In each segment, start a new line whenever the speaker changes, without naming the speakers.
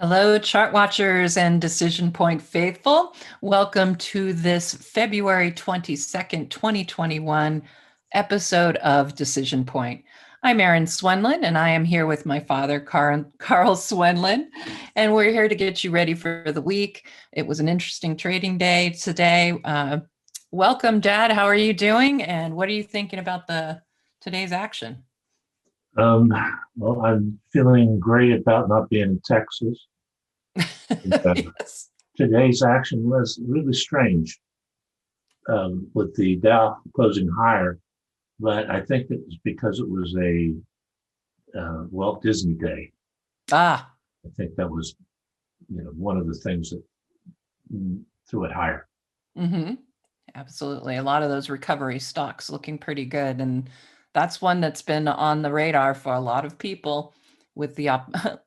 Hello, chart watchers and DecisionPoint faithful. Welcome to this February 22nd, 2021 episode of DecisionPoint. I'm Erin Swenlin, and I am here with my father, Carl Swenlin, and we're here to get you ready for the week. It was an interesting trading day today. Welcome, Dad. How are you doing? And what are you thinking about today's action?
Well, I'm feeling great about not being in Texas.
Yes.
Today's action was really strange with the Dow closing higher, but I think it was because it was a Walt Disney Day.
Ah.
I think that was, one of the things that threw it higher.
Mm-hmm. Absolutely. A lot of those recovery stocks looking pretty good. And that's one that's been on the radar for a lot of people with the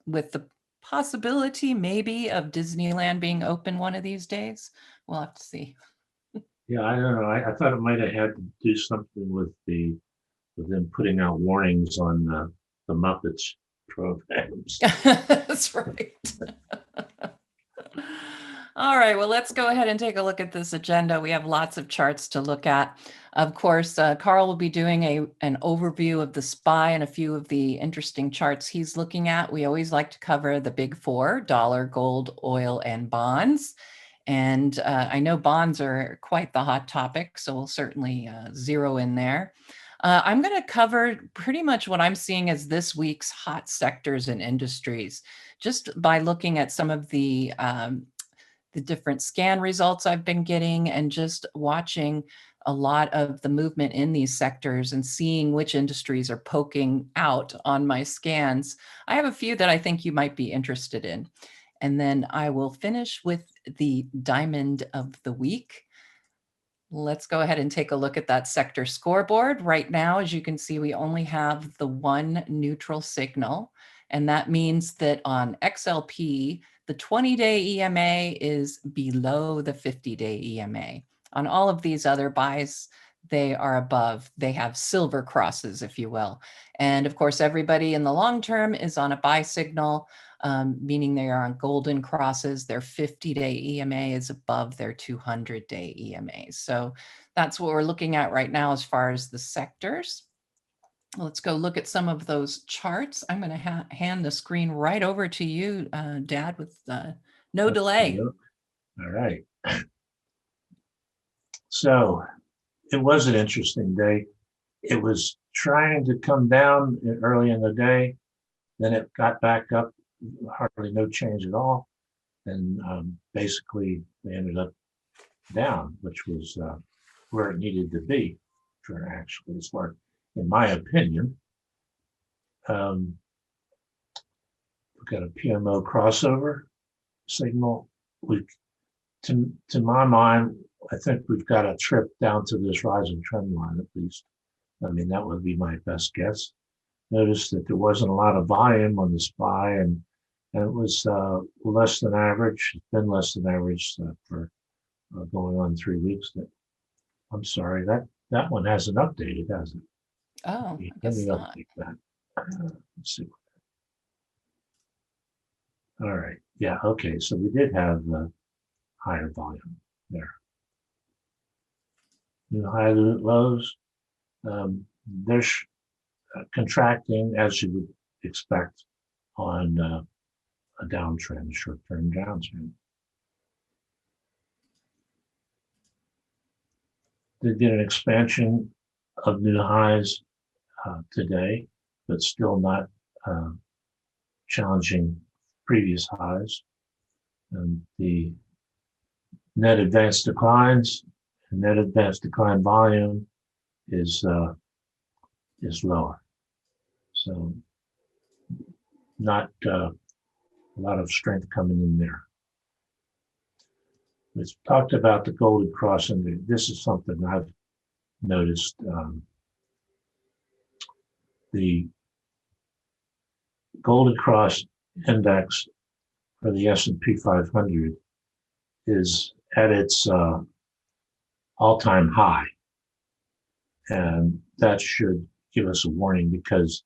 with the possibility maybe of Disneyland being open one of these days. We'll have to see.
Yeah, I don't know. I thought it might have had to do something with them putting out warnings on the Muppets programs.
That's right. All right, well, let's go ahead and take a look at this agenda. We have lots of charts to look at. Of course, Carl will be doing an overview of the SPY and a few of the interesting charts he's looking at. We always like to cover the big four: dollar, gold, oil, and bonds. And I know bonds are quite the hot topic, so we'll certainly zero in there. I'm going to cover pretty much what I'm seeing as this week's hot sectors and industries, just by looking at some of the different scan results I've been getting and just watching a lot of the movement in these sectors and seeing which industries are poking out on my scans. I have a few that I think you might be interested in. And then I will finish with the diamond of the week. Let's go ahead and take a look at that sector scoreboard. Right now, as you can see, we only have the one neutral signal. And that means that on XLP, the 20-day EMA is below the 50-day EMA. On all of these other buys, they are above. They have silver crosses, if you will. And of course, everybody in the long term is on a buy signal, meaning they are on golden crosses. Their 50-day EMA is above their 200-day EMA. So that's what we're looking at right now as far as the sectors. Let's go look at some of those charts. I'm going to hand the screen right over to you, Dad, with no delay.
All right. So it was an interesting day. It was trying to come down early in the day. Then it got back up, hardly no change at all. And basically they ended up down, which was where it needed to be for actually this work, in my opinion. We've got a PMO crossover signal. To my mind, I think we've got a trip down to this rising trend line at least. I mean, that would be my best guess. Notice that there wasn't a lot of volume on the SPY, and it was less than average. It's been less than average for going on 3 weeks. I'm sorry, that one hasn't updated, has it?
Oh, I
Let
guess
me
not.
update that. Let's see. All right. Yeah. Okay. So we did have higher volume there. New high lows. They're contracting as you would expect on a downtrend, short-term downtrend. Did get an expansion of new highs today, but still not challenging previous highs. And the net advanced declines, net advanced decline volume is lower. So not a lot of strength coming in there. We've talked about the golden cross, and this is something I've noticed. The golden cross index for the S&P 500 is at its all-time high. And that should give us a warning, because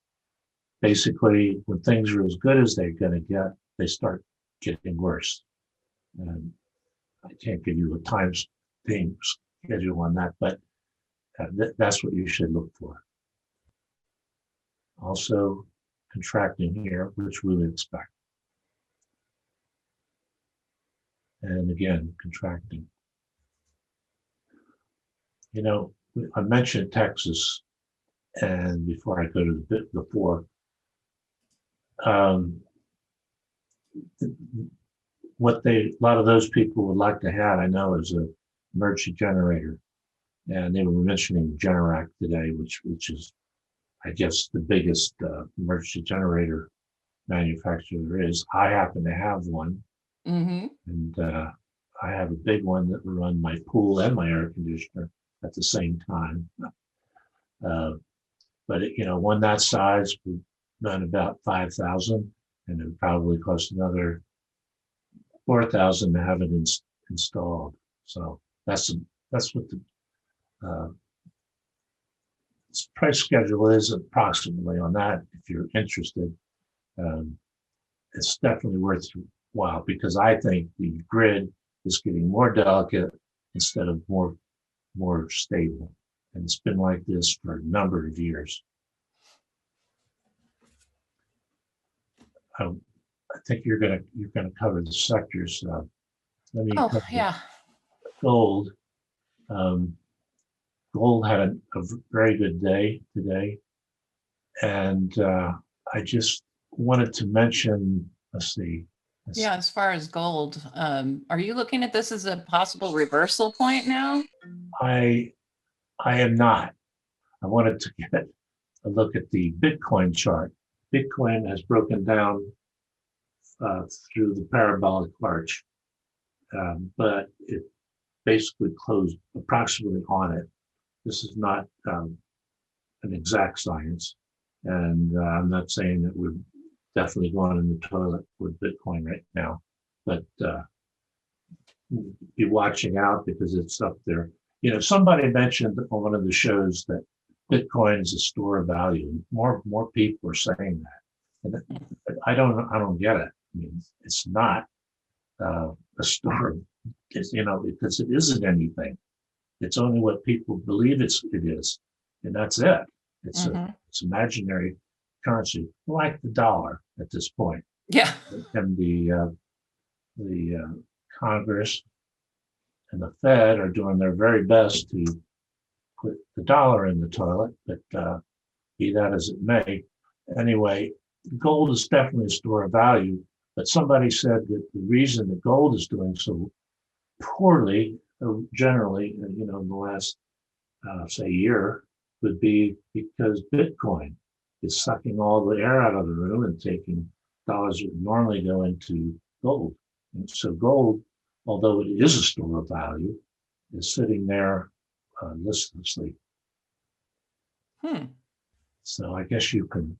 basically when things are as good as they're going to get, they start getting worse. And I can't give you a time schedule on that, but that's what you should look for. Also, contracting here, which we would expect. And again, contracting. You know, I mentioned Texas, and before I go to the bit before, what a lot of those people would like to have, I know, is a emergency generator. And they were mentioning Generac today, which is, I guess, the biggest emergency generator manufacturer there is. I happen to have one,
Mm-hmm.
and I have a big one that will run my pool and my air conditioner at the same time. But you know, one that size would run about 5,000, and it would probably cost another 4,000 to have it installed. So that's what the price schedule is approximately on that. If you're interested, it's definitely worthwhile, because I think the grid is getting more delicate instead of more stable, and it's been like this for a number of years. I think you're gonna cover the sectors. Let me cover
Yeah.
gold. Gold had a very good day today, and I just wanted to mention. Let's see.
Yeah, as far as gold, are you looking at this as a possible reversal point now?
I am not. I wanted to get a look at the Bitcoin chart. Bitcoin has broken down through the parabolic arch, but it basically closed approximately on it. This is not an exact science, and I'm not saying that we're definitely going in the toilet with Bitcoin right now, but be watching out, because it's up there. You know, somebody mentioned on one of the shows that Bitcoin is a store of value. More people are saying that, and I don't get it. I mean, it's not a store, you know, because it isn't anything. It's only what people believe it is, and that's it. It's it's imaginary currency, like the dollar at this point.
Yeah.
And the Congress and the Fed are doing their very best to put the dollar in the toilet, but be that as it may. Anyway, gold is definitely a store of value, but somebody said that the reason that gold is doing so poorly, generally, you know, in the last, say, year, would be because Bitcoin is sucking all the air out of the room and taking dollars that would normally go into gold. And so gold, although it is a store of value, is sitting there listlessly. So I guess you can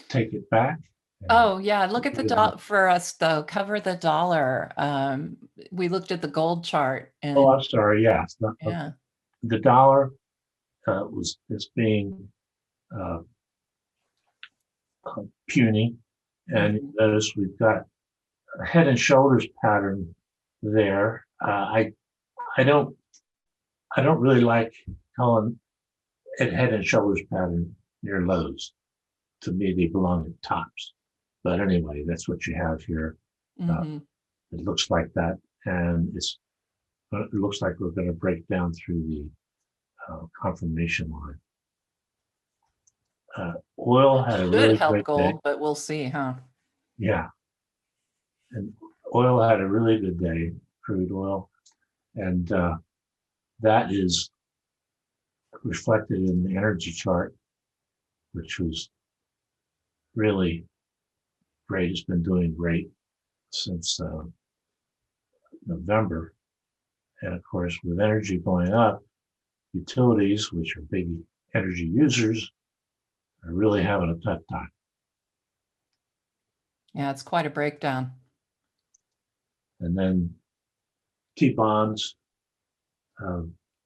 take it back.
Oh, yeah. Look at the dollar for us, though. Cover the dollar. We looked at the gold chart. And
I'm sorry. Yeah.
yeah.
The dollar is being puny. And you notice we've got a head and shoulders pattern there. I don't really like calling it head and shoulders pattern near lows. To me, they belong at tops. But anyway, that's what you have here. It looks like that, and it looks like we're going to break down through the confirmation line. Oil had a really
help
great
gold,
day.
but we'll see, huh?
Yeah, and oil had a really good day, crude oil, and that is reflected in the energy chart, which was really great. It's been doing great since November. And of course, with energy going up, utilities, which are big energy users, are really having a tough time.
Yeah, it's quite a breakdown.
And then T-bonds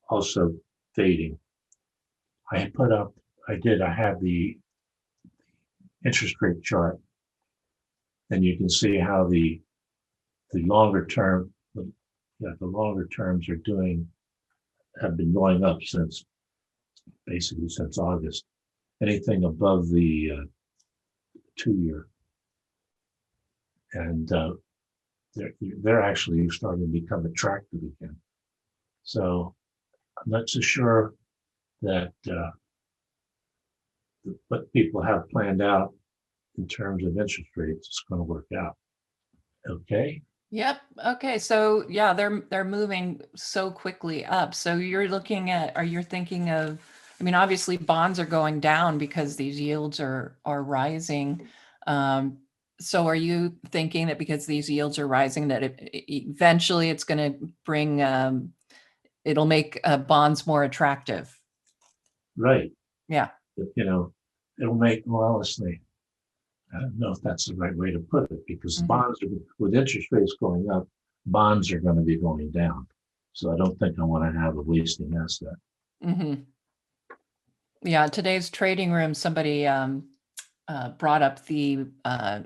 also fading. I had I have the interest rate chart, and you can see how the the longer term, the longer terms have been going up basically since August. Anything above the 2 year, and they're actually starting to become attractive again. So I'm not so sure that what people have planned out in terms of interest rates is going to work out. Okay.
Yep. Okay. So yeah, they're moving so quickly up. So you're looking at, are you thinking of, I mean, obviously bonds are going down because these yields are rising. So are you thinking that because these yields are rising, that eventually it's going to bring, it'll make bonds more attractive?
Right.
Yeah.
You know, it'll make, well, honestly, I don't know if that's the right way to put it, because bonds are, with interest rates going up, bonds are going to be going down. So I don't think I want to have a wasting asset.
Mm-hmm. Yeah. Today's trading room, somebody brought up the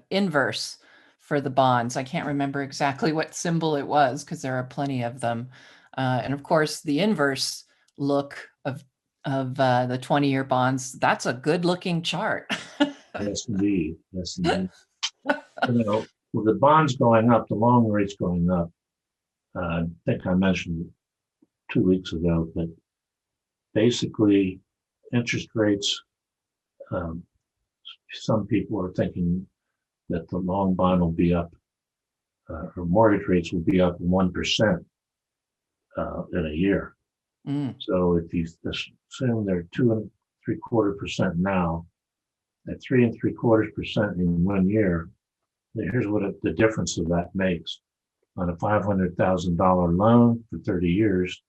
inverse for the bonds. I can't remember exactly what symbol it was because there are plenty of them. And of course, the inverse look of the 20-year bonds, that's a good looking chart.
Yes, indeed. Yes, indeed. With the bonds going up, the long rates going up, I think I mentioned 2 weeks ago that basically interest rates, some people are thinking that the long bond will be up, or mortgage rates will be up 1% in a year. So if you assume they're 2.75% now, at 3.75% in 1 year, here's what the difference of that makes. On a $500,000 loan for 30 years,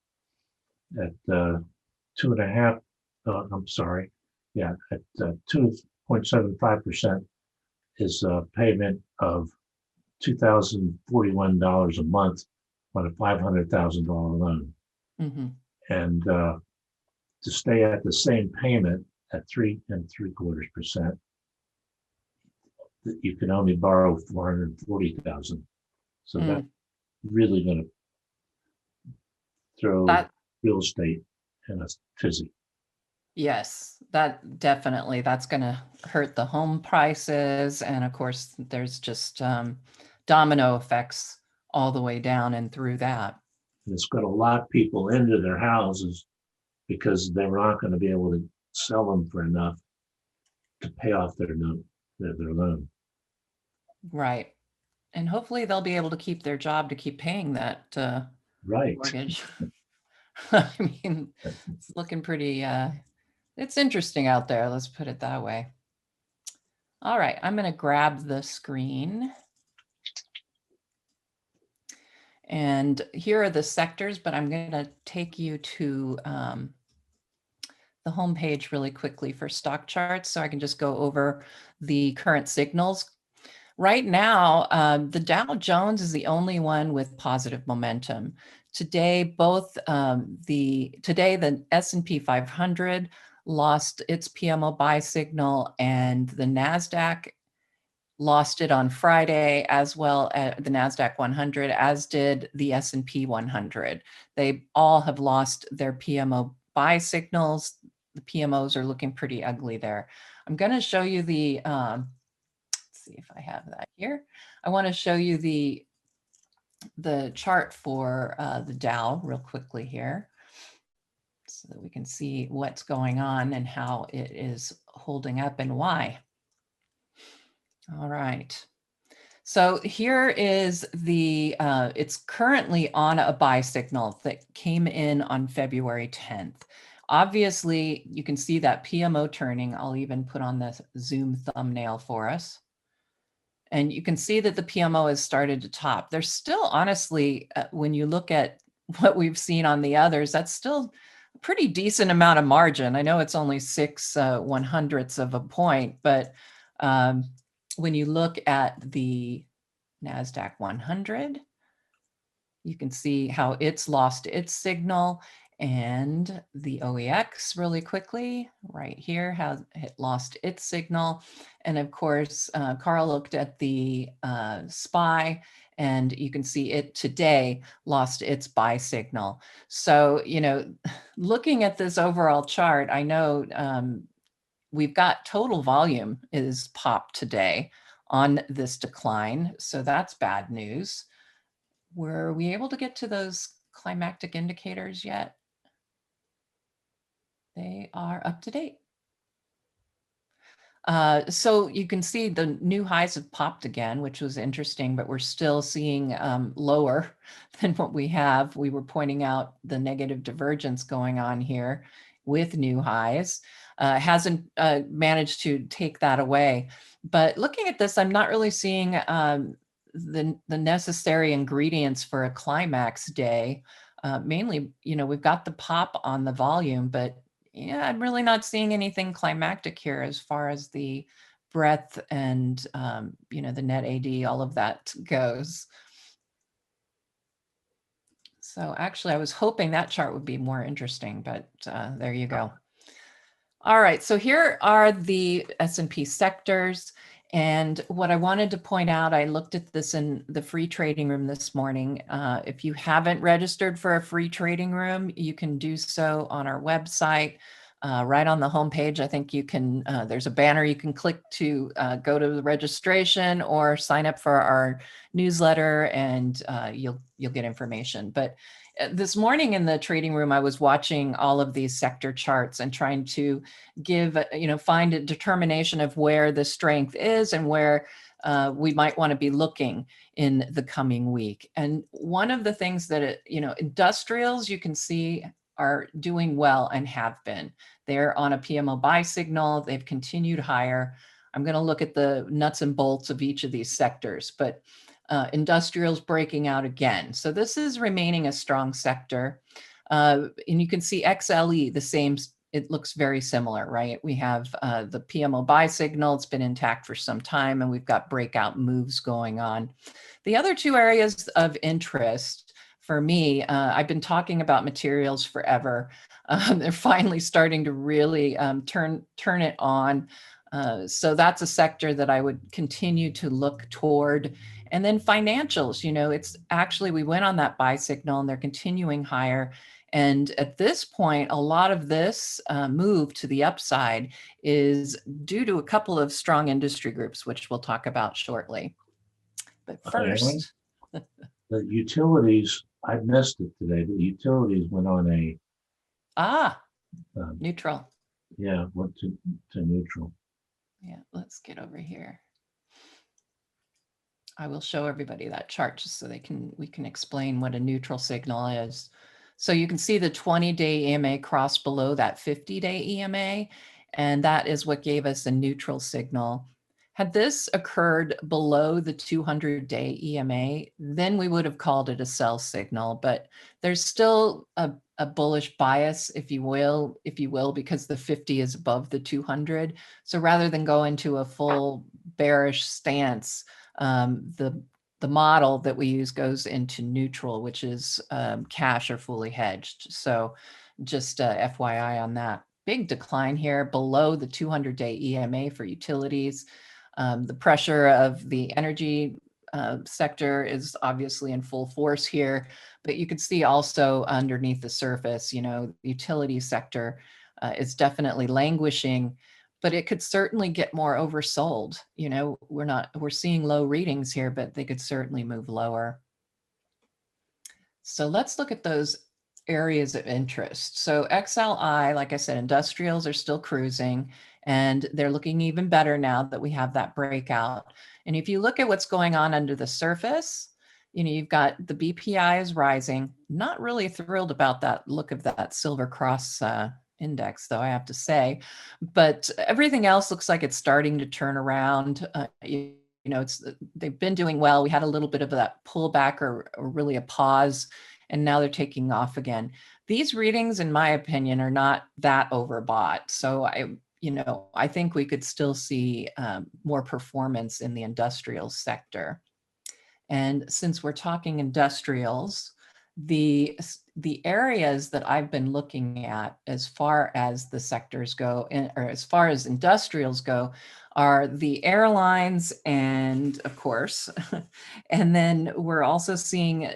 at 2.5, I'm sorry, yeah, at 2.75% is a payment of $2,041 a month on a $500,000 loan.
Mm-hmm.
And to stay at the same payment at 3.75%, you can only borrow $440,000. So that's really going to throw real estate in a tizzy.
Yes, that definitely, that's going to hurt the home prices. And of course, there's just domino effects all the way down and through that.
And it's going to lock people into their houses because they're not going to be able to sell them for enough to pay off their loan.
Right. And hopefully they'll be able to keep their job to keep paying that
Right.
mortgage. I mean, it's looking pretty, it's interesting out there. Let's put it that way. All right, I'm going to grab the screen. And here are the sectors, but I'm going to take you to the home page really quickly for StockCharts so I can just go over the current signals. Right now, the Dow Jones is the only one with positive momentum. Today, the S&P 500 lost its PMO buy signal, and the NASDAQ lost it on Friday, as well as the NASDAQ 100, as did the S&P 100. They all have lost their PMO buy signals. The PMOs are looking pretty ugly there. I'm going to show you the, let's see if I have that here. I want to show you the chart for the Dow real quickly here so that we can see what's going on and how it is holding up and why. All right. So here is the, it's currently on a buy signal that came in on February 10th. Obviously, you can see that PMO turning. I'll even put on the Zoom thumbnail for us. And you can see that the PMO has started to top. There's still, honestly, when you look at what we've seen on the others, that's still a pretty decent amount of margin. I know it's only 6/100ths of a point, but when you look at the NASDAQ 100, you can see how it's lost its signal, and the OEX really quickly right here has lost its signal. And of course, Carl looked at the SPY, And you can see it today lost its buy signal. So, looking at this overall chart, I know we've got total volume is popped today on this decline. So that's bad news. Were we able to get to those climactic indicators yet? They are up to date. So you can see the new highs have popped again, which was interesting, but we're still seeing lower than what we have. We were pointing out the negative divergence going on here with new highs. Hasn't managed to take that away. But looking at this, I'm not really seeing the necessary ingredients for a climax day. Mainly, we've got the pop on the volume, but yeah, I'm really not seeing anything climactic here as far as the breadth and, the net AD, all of that goes. So actually, I was hoping that chart would be more interesting, but there you go. All right, so here are the S&P sectors. And what I wanted to point out, I looked at this in the free trading room this morning. If you haven't registered for a free trading room, you can do so on our website. Right on the homepage, I think you can, there's a banner you can click to go to the registration or sign up for our newsletter, and you'll get information. But this morning in the trading room, I was watching all of these sector charts and trying to give, find a determination of where the strength is and where we might want to be looking in the coming week. And one of the things that, industrials you can see are doing well and have been. They're on a PMO buy signal. They've continued higher. I'm going to look at the nuts and bolts of each of these sectors, but industrials breaking out again. So this is remaining a strong sector. And you can see XLE, the same, it looks very similar, right? We have the PMO buy signal. It's been intact for some time, and we've got breakout moves going on. The other two areas of interest for me, I've been talking about materials forever. They're finally starting to really turn it on. So that's a sector that I would continue to look toward. And then financials, it's actually, we went on that buy signal and they're continuing higher. And at this point, a lot of this move to the upside is due to a couple of strong industry groups, which we'll talk about shortly. But first,
the utilities, I missed it today. The utilities went on a
neutral.
Yeah, went to neutral.
Yeah, let's get over here. I will show everybody that chart just so we can explain what a neutral signal is. So you can see the 20-day EMA crossed below that 50-day EMA, and that is what gave us a neutral signal. Had this occurred below the 200-day EMA, then we would have called it a sell signal, but there's still a bullish bias, if you will, because the 50 is above the 200. So rather than go into a full bearish stance, the model that we use goes into neutral, which is cash or fully hedged. So just FYI on that. Big decline here below the 200-day EMA for utilities. The pressure of the energy sector is obviously in full force here, but you can see also underneath the surface, the utility sector is definitely languishing, but it could certainly get more oversold. We're seeing low readings here, but they could certainly move lower. So let's look at those areas of interest. So XLI, like I said, industrials are still cruising, and they're looking even better now that we have that breakout. And if you look at what's going on under the surface, you've got the BPI is rising. Not really thrilled about that look of that silver cross index, though, I have to say. But everything else looks like it's starting to turn around. They've been doing well. We had a little bit of that pullback or really a pause, and now they're taking off again. These readings, in my opinion, are not that overbought. So I think we could still see more performance in the industrial sector. And since we're talking industrials, the areas that I've been looking at as far as the sectors go, or as far as industrials go, are the airlines, and of course, and then we're also seeing,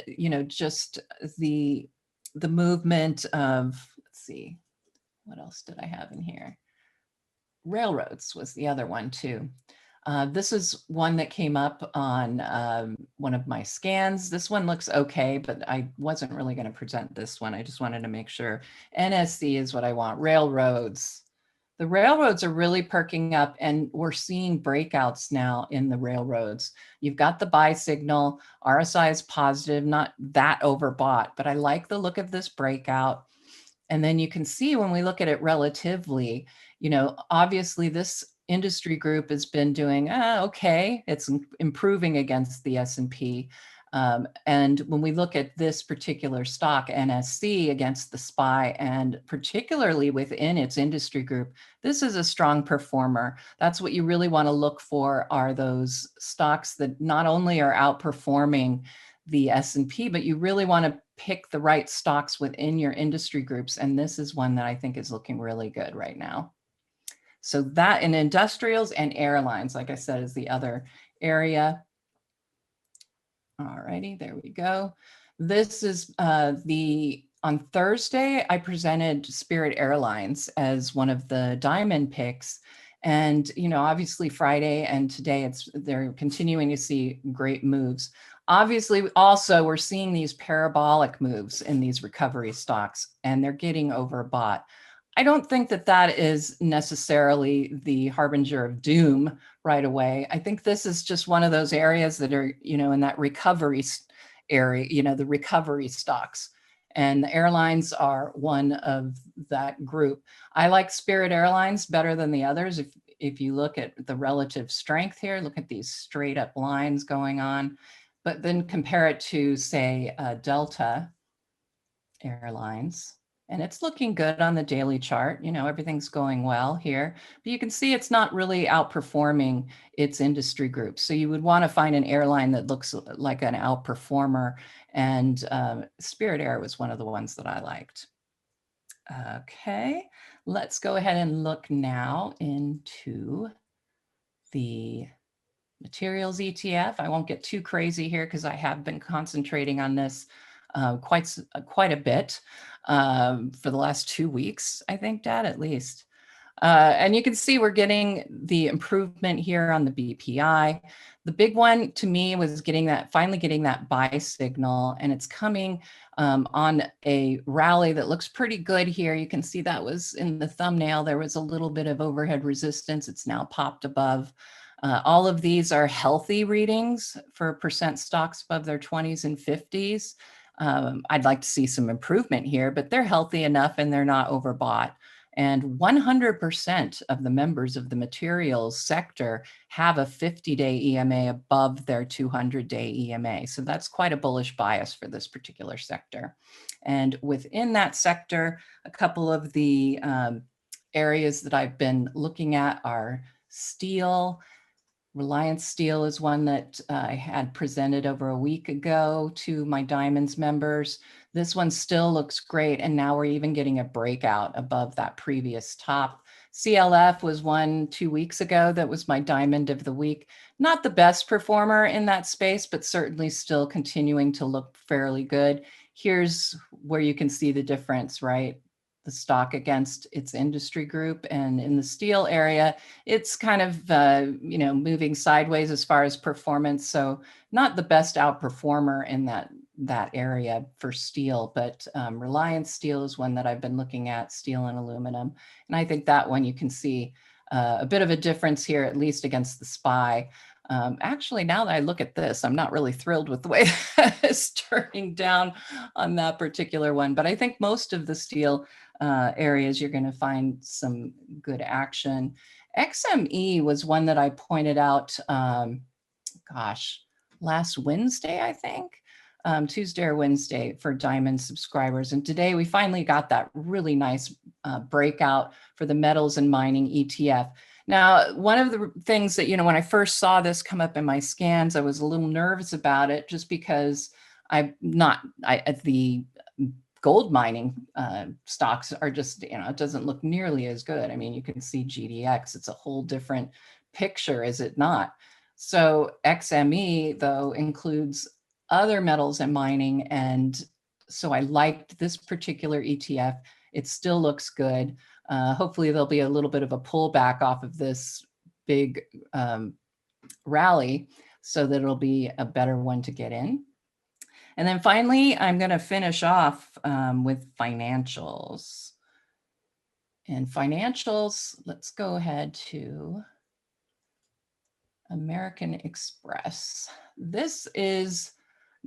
just the movement of, let's see, what else did I have in here? Railroads was the other one too. This is one that came up on one of my scans. This one looks okay, but I wasn't really going to present this one. I just wanted to make sure. NSC is what I want. Railroads. The railroads are really perking up, and we're seeing breakouts now in the railroads. You've got the buy signal. RSI is positive, not that overbought, but I like the look of this breakout. And then you can see when we look at it relatively, obviously this industry group has been doing okay. It's improving against the S&P. And when we look at this particular stock, NSC, against the SPY, and particularly within its industry group, this is a strong performer. That's what you really want to look for, are those stocks that not only are outperforming the S&P, but you really want to pick the right stocks within your industry groups. And this is one that I think is looking really good right now. So that, in industrials and airlines, like I said, is the other area. All righty, there we go. This is on Thursday, I presented Spirit Airlines as one of the diamond picks. And, obviously Friday and today, they're continuing to see great moves. Obviously, also, we're seeing these parabolic moves in these recovery stocks, and they're getting overbought. I don't think that that is necessarily the harbinger of doom right away. I think this is just one of those areas that are, in that recovery area, the recovery stocks. And the airlines are one of that group. I like Spirit Airlines better than the others. If you look at the relative strength here, look at these straight up lines going on, but then compare it to, say, Delta Airlines. And it's looking good on the daily chart. Everything's going well here, but you can see it's not really outperforming its industry group. So you would want to find an airline that looks like an outperformer. And Spirit Air was one of the ones that I liked. Okay, let's go ahead and look now into the materials ETF. I won't get too crazy here because I have been concentrating on this quite a bit for the last 2 weeks, I think, Dad, at least. And you can see we're getting the improvement here on the BPI. The big one to me was finally getting that buy signal, and it's coming on a rally that looks pretty good here. You can see that was in the thumbnail. There was a little bit of overhead resistance. It's now popped above. All of these are healthy readings for percent stocks above their 20s and 50s. I'd like to see some improvement here, but they're healthy enough and they're not overbought. And 100% of the members of the materials sector have a 50-day EMA above their 200-day EMA. So that's quite a bullish bias for this particular sector. And within that sector, a couple of the areas that I've been looking at are steel. Reliance Steel is one that I had presented over a week ago to my Diamonds members. This one still looks great, and now we're even getting a breakout above that previous top. CLF was one 2 weeks ago that was my Diamond of the Week. Not the best performer in that space, but certainly still continuing to look fairly good. Here's where you can see the difference, right? The stock against its industry group. And in the steel area, it's kind of, moving sideways as far as performance. So not the best outperformer in that area for steel, but Reliance Steel is one that I've been looking at, steel and aluminum. And I think that one you can see a bit of a difference here, at least against the SPY. Actually, now that I look at this, I'm not really thrilled with the way it's turning down on that particular one. But I think most of the steel areas, you're going to find some good action. XME was one that I pointed out, last Wednesday, I think. Tuesday or Wednesday for Diamond subscribers. And today we finally got that really nice breakout for the metals and mining ETF. Now, one of the things that, when I first saw this come up in my scans, I was a little nervous about it just because the gold mining stocks are just, it doesn't look nearly as good. I mean, you can see GDX, it's a whole different picture, is it not? So XME, though, includes other metals and mining. And so I liked this particular ETF. It still looks good. Hopefully there'll be a little bit of a pullback off of this big rally so that it'll be a better one to get in. And then finally, I'm going to finish off with financials. And financials, let's go ahead to American Express. This is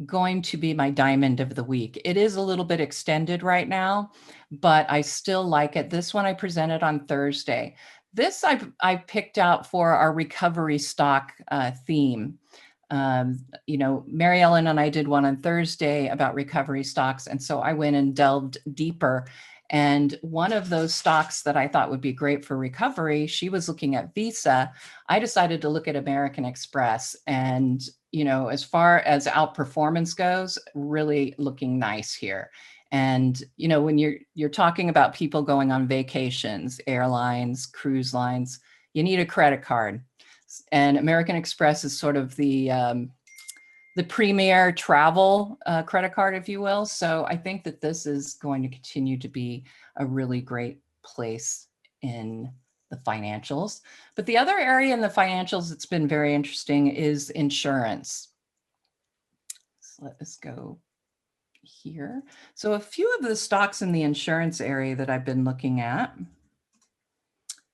going to be my diamond of the week. It is a little bit extended right now, but I still like it. This one I presented on Thursday. This I picked out for our recovery stock theme. Mary Ellen and I did one on Thursday about recovery stocks. And so I went and delved deeper. And one of those stocks that I thought would be great for recovery, she was looking at Visa. I decided to look at American Express. And, as far as outperformance goes, really looking nice here. And, when you're talking about people going on vacations, airlines, cruise lines, you need a credit card. And American Express is sort of the premier travel credit card, if you will. So I think that this is going to continue to be a really great place in the financials. But the other area in the financials that's been very interesting is insurance. So let us go here. So a few of the stocks in the insurance area that I've been looking at.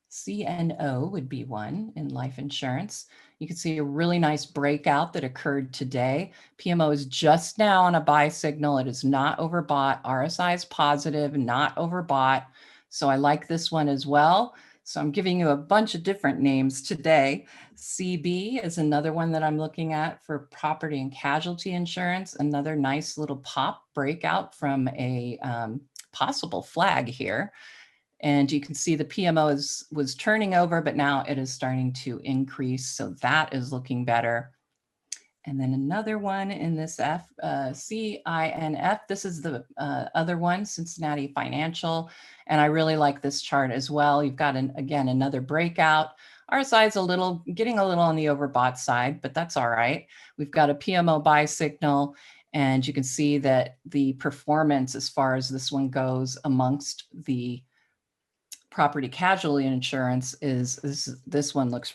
CNO would be one in life insurance. You can see a really nice breakout that occurred today. PMO is just now on a buy signal. It is not overbought. RSI is positive, not overbought. So I like this one as well. So I'm giving you a bunch of different names today. CB is another one that I'm looking at for property and casualty insurance. Another nice little pop breakout from a possible flag here. And you can see the PMO was turning over, but now it is starting to increase. So that is looking better. And then another one in this CINF. This is the other one, Cincinnati Financial. And I really like this chart as well. You've got, again, another breakout. RSI is getting a little on the overbought side, but that's all right. We've got a PMO buy signal. And you can see that the performance as far as this one goes amongst the property casualty insurance this one looks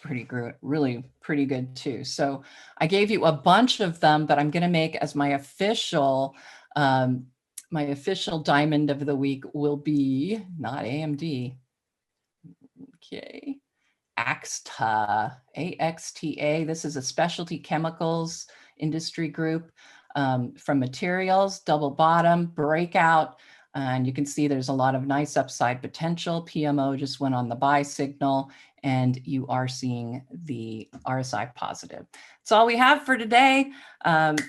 really pretty good too. So I gave you a bunch of them, but I'm going to make as my official diamond of the week will be not AMD. Okay. AXTA, AXTA. This is a specialty chemicals industry group from materials, double bottom, breakout. And you can see there's a lot of nice upside potential. PMO just went on the buy signal, and you are seeing the RSI positive. That's all we have for today.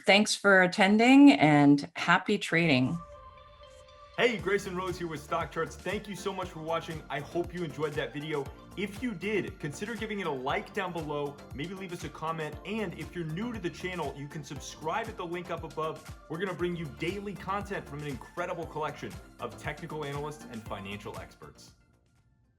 Thanks for attending and happy trading.
Hey, Grayson Rose here with StockCharts. Thank you so much for watching. I hope you enjoyed that video. If you did, consider giving it a like down below, maybe leave us a comment, and if you're new to the channel, you can subscribe at the link up above. We're gonna bring you daily content from an incredible collection of technical analysts and financial experts.